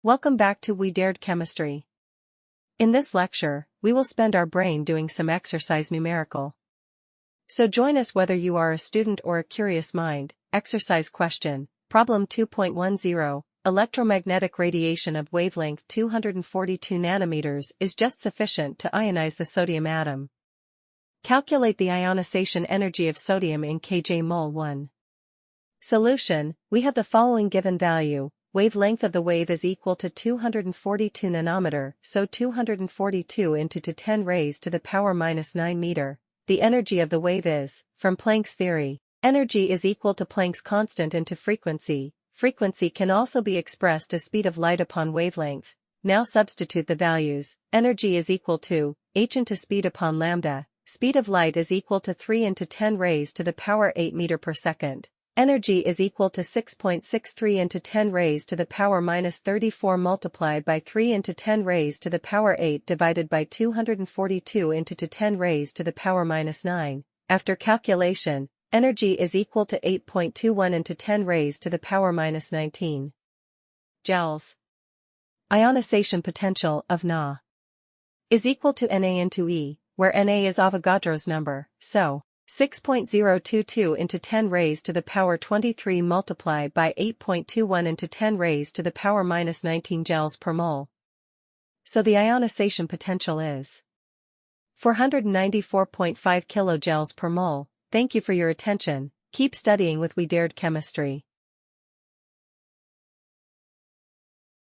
Welcome back to We Dared Chemistry. In this lecture, we will spend our brain doing some exercise numerical. So join us whether you are a student or a curious mind. Exercise question, problem 2.10, electromagnetic radiation of wavelength 242 nanometers is just sufficient to ionize the sodium atom. Calculate the ionization energy of sodium in kJ mol 1. Solution, we have the following given value. Wavelength of the wave is equal to 242 nanometer, so 242 into 10 raised to the power minus 9 meter. The energy of the wave is, from Planck's theory, energy is equal to Planck's constant into frequency. Frequency can also be expressed as speed of light upon wavelength. Now substitute the values. Energy is equal to h into speed upon lambda. Speed of light is equal to 3 into 10 raised to the power 8 meter per second. Energy is equal to 6.63 into 10 raised to the power minus 34 multiplied by 3 into 10 raised to the power 8 divided by 242 into 10 raised to the power minus 9. After calculation, energy is equal to 8.21 into 10 raised to the power minus 19 joules. Ionization potential of Na is equal to Na into E, where Na is Avogadro's number, so 6.022 into 10 raised to the power 23 multiplied by 8.21 into 10 raised to the power minus 19 joules per mole. So the ionization potential is 494.5 kilojoules per mole. Thank you for your attention. Keep studying with We Dared Chemistry.